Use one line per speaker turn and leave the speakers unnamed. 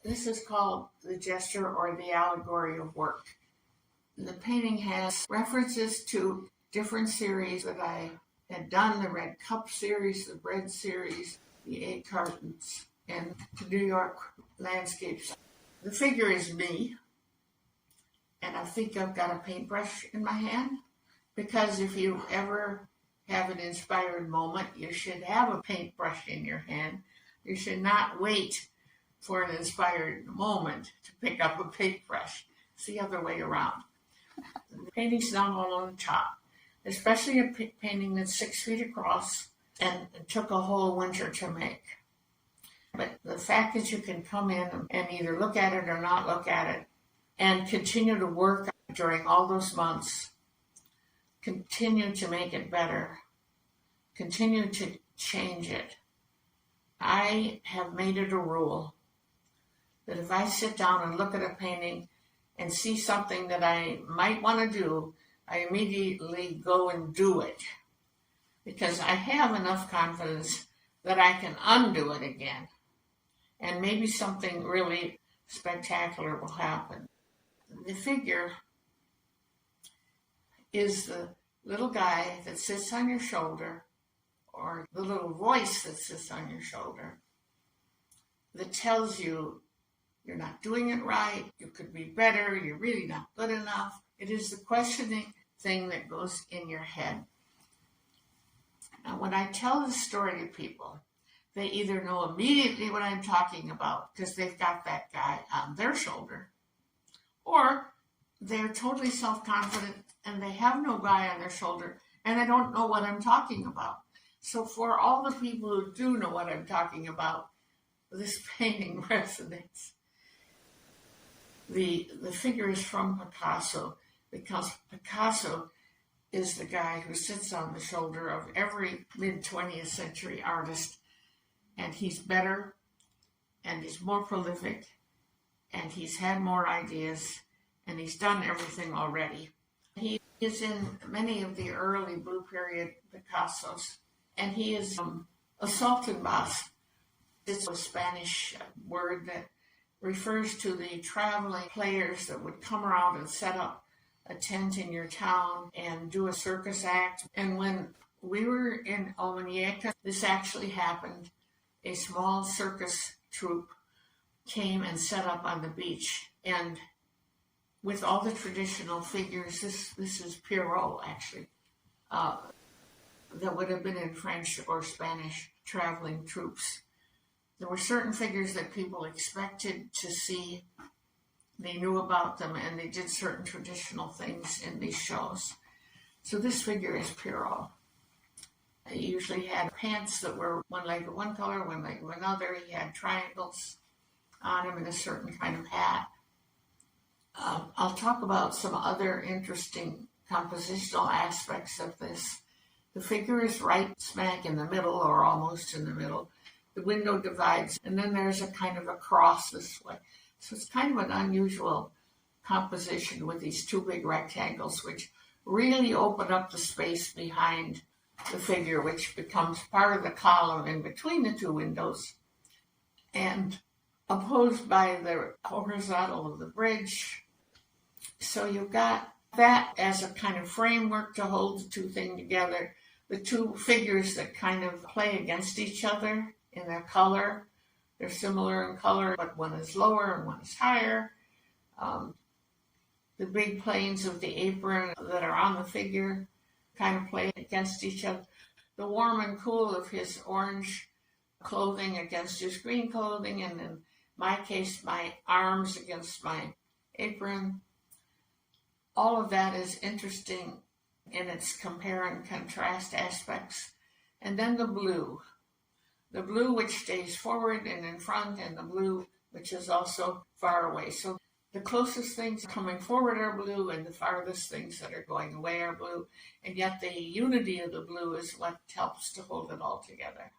This is called the Jester or the Allegory of Work. The painting has references to different series that I had done, the Red Cup series, the Bread series, the Egg Cartons, and the New York landscapes. The figure is me, and I think I've got a paintbrush in my hand, because if you ever have an inspired moment, you should have a paintbrush in your hand. You should not wait for an inspired moment to pick up a paintbrush. It's the other way around. The painting's not all on the top, especially a painting that's 6 feet across and it took a whole winter to make. But the fact that you can come in and either look at it or not look at it and continue to work during all those months, continue to make it better, continue to change it. I have made it a rule that if I sit down and look at a painting and see something that I might want to do, I immediately go and do it, because I have enough confidence that I can undo it again, and maybe something really spectacular will happen. The figure is the little guy that sits on your shoulder, or the little voice that sits on your shoulder, that tells you you're not doing it right, you could be better, you're really not good enough. It is the questioning thing that goes in your head. Now, when I tell this story to people, they either know immediately what I'm talking about because they've got that guy on their shoulder, or they're totally self-confident and they have no guy on their shoulder and they don't know what I'm talking about. So for all the people who do know what I'm talking about, this painting resonates. The figure is from Picasso, because Picasso is the guy who sits on the shoulder of every mid-20th century artist, and he's better, and he's more prolific, and he's had more ideas, and he's done everything already. He is in many of the early Blue Period Picassos, and he is a saltimbanquis. It's a Spanish word that refers to the traveling players that would come around and set up a tent in your town and do a circus act. And when we were in Omanieca, this actually happened. A small circus troupe came and set up on the beach, and with all the traditional figures, this is Pierrot actually, that would have been in French or Spanish traveling troops. There were certain figures that people expected to see. They knew about them, and they did certain traditional things in these shows. So this figure is Pierrot. He usually had pants that were one leg of one color, one leg of another. He had triangles on him and a certain kind of hat. I'll talk about some other interesting compositional aspects of this. The figure is right smack in the middle, or almost in the middle. The window divides, and then there's a kind of a cross this way. So it's kind of an unusual composition with these two big rectangles, which really open up the space behind the figure, which becomes part of the column in between the two windows, and opposed by the horizontal of the bridge. So you've got that as a kind of framework to hold the two things together. The two figures that kind of play against each other in their color. They're similar in color, but one is lower and one is higher. The big planes of the apron that are on the figure kind of play against each other. The warm and cool of his orange clothing against his green clothing, and in my case, my arms against my apron. All of that is interesting in its compare and contrast aspects. And then the blue which stays forward and in front, and the blue which is also far away. So the closest things coming forward are blue, and the farthest things that are going away are blue. And yet the unity of the blue is what helps to hold it all together.